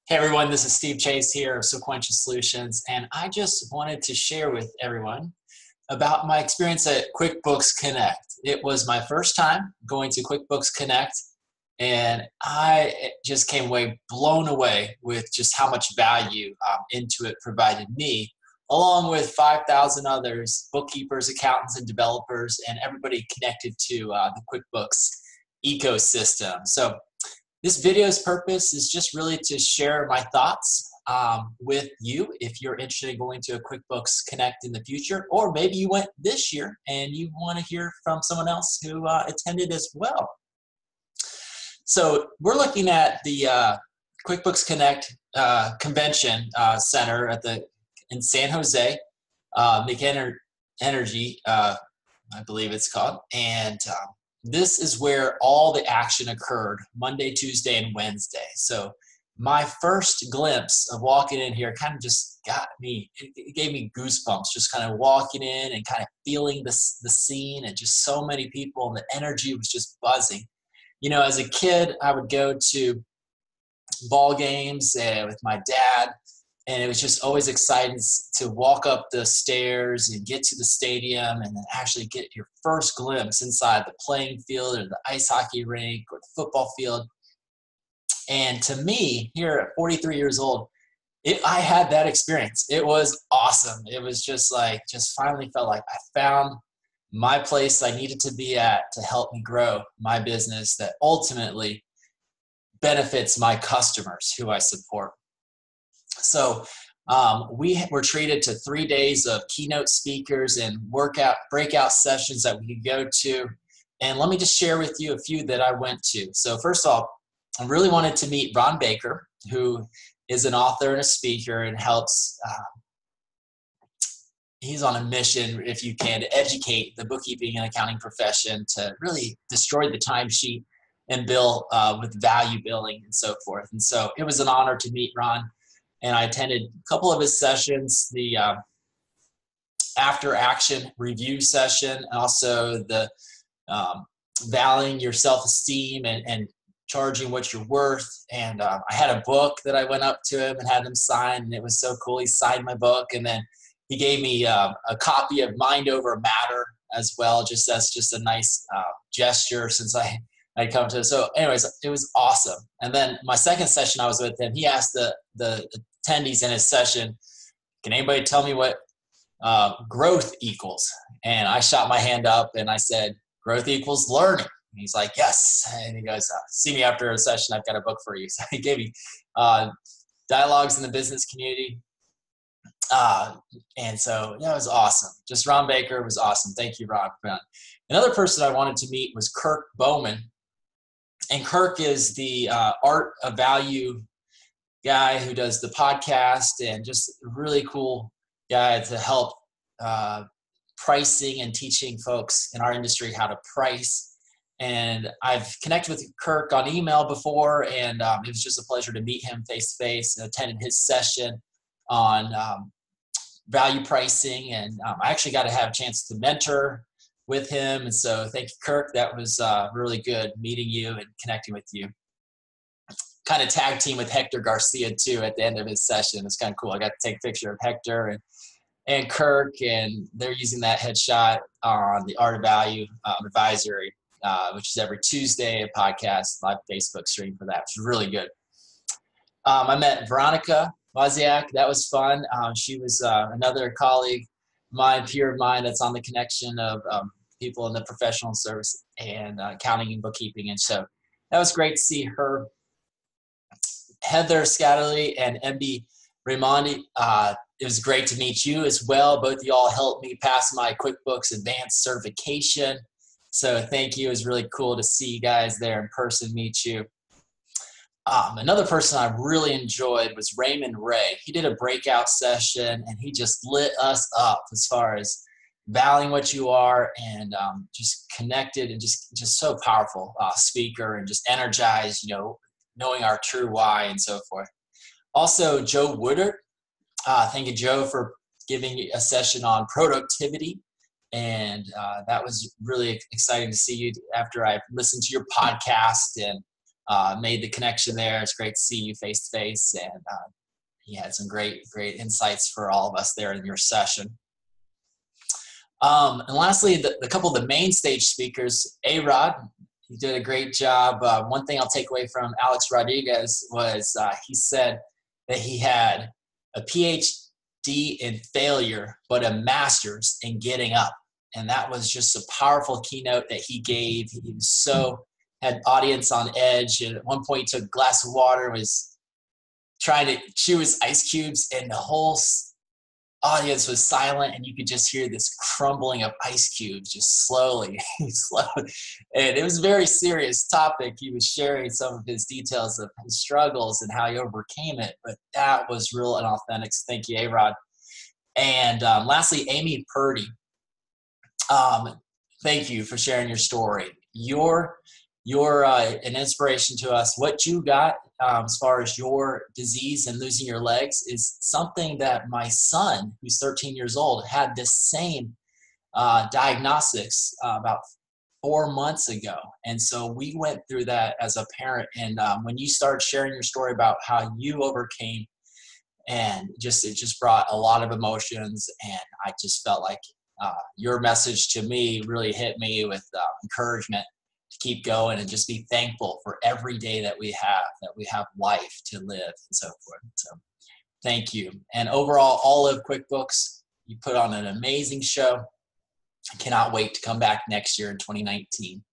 Hey everyone, this is Steve Chase here of Sequential Solutions, and I just wanted to share with everyone about my experience at QuickBooks Connect. It was my first time going to QuickBooks Connect, and I just came away blown away with just how much value Intuit provided me, along with 5,000 others, bookkeepers, accountants, and developers, and everybody connected to the QuickBooks ecosystem. So this video's purpose is just really to share my thoughts with you if you're interested in going to a QuickBooks Connect in the future, or maybe you went this year and you want to hear from someone else who attended as well. So we're looking at the QuickBooks Connect Convention Center in San Jose, Energy, I believe it's called, and this is where all the action occurred Monday, Tuesday, and Wednesday. So my first glimpse of walking in here kind of just it gave me goosebumps, just kind of walking in and kind of feeling the scene, and just so many people, and the energy was just buzzing. You know, as a kid, I would go to ball games with my dad, and it was just always exciting to walk up the stairs and get to the stadium and then actually get your first glimpse inside the playing field or the ice hockey rink or the football field. And to me, here at 43 years old, I had that experience. It was awesome. It was just finally felt like I found my place I needed to be at to help me grow my business that ultimately benefits my customers who I support. So we were treated to 3 days of keynote speakers and breakout sessions that we could go to. And let me just share with you a few that I went to. So first of all, I really wanted to meet Ron Baker, who is an author and a speaker and helps. He's on a mission, if you can, to educate the bookkeeping and accounting profession to really destroy the timesheet and bill with value billing and so forth. And so it was an honor to meet Ron. And I attended a couple of his sessions, the after action review session, and also the valuing your self-esteem and charging what you're worth. And I had a book that I went up to him and had him sign, and it was so cool. He signed my book, and then he gave me a copy of Mind Over Matter as well. That's just a nice gesture since I'd come to it. So anyways, it was awesome. And then my second session I was with him, he asked the attendees in his session, can anybody tell me what growth equals? And I shot my hand up and I said, growth equals learning. And he's like, yes. And he goes, see me after a session, I've got a book for you. So he gave me dialogues in the business community. And so it was awesome. Just Ron Baker was awesome. Thank you, Ron. Another person I wanted to meet was Kirk Bowman. And Kirk is the art of value guy who does the podcast, and just a really cool guy to help pricing and teaching folks in our industry how to price. And I've connected with Kirk on email before, and it was just a pleasure to meet him face to face and attended his session on value pricing. And I actually got to have a chance to mentor with him. And so thank you, Kirk. That was really good meeting you and connecting with you. Kind of tag team with Hector Garcia too at the end of his session. It's kind of cool. I got to take a picture of Hector and Kirk, and they're using that headshot on the Art of Value Advisory, which is every Tuesday, a podcast, live Facebook stream for that. It's really good. I met Veronica Wozniak. That was fun. She was another colleague, peer of mine that's on the connection of people in the professional service and accounting and bookkeeping. And so that was great to see her. Heather Scatterly and MB Raimondi, it was great to meet you as well. Both of y'all helped me pass my QuickBooks Advanced certification. So thank you. It was really cool to see you guys there in person, meet you. Another person I really enjoyed was Raymond Ray. He did a breakout session, and he just lit us up as far as valuing what you are, and just connected, and just so powerful speaker, and just energized, knowing our true why and so forth. Also, Joe Woodard. Thank you, Joe, for giving a session on productivity. And that was really exciting to see you after I listened to your podcast and made the connection there. It's great to see you face to face, and you had some great insights for all of us there in your session. And lastly, the couple of the main stage speakers, A-Rod, you did a great job. One thing I'll take away from Alex Rodriguez was he said that he had a PhD in failure, but a master's in getting up. And that was just a powerful keynote that he gave. He was had audience on edge. And at one point he took a glass of water, was trying to chew his ice cubes, and the whole audience was silent, and you could just hear this crumbling of ice cubes just slowly. And it was a very serious topic. He was sharing some of his details of his struggles and how he overcame it, but that was real and authentic. So thank you, A-Rod. And lastly, Amy Purdy. Thank you for sharing your story. You're an inspiration to us. What you got as far as your disease and losing your legs is something that my son, who's 13 years old, had the same diagnostics about 4 months ago. And so we went through that as a parent. And when you started sharing your story about how you overcame, and it just brought a lot of emotions, and I just felt like your message to me really hit me with encouragement to keep going and just be thankful for every day that we have life to live and so forth. So thank you. And overall, all of QuickBooks, you put on an amazing show. I cannot wait to come back next year in 2019.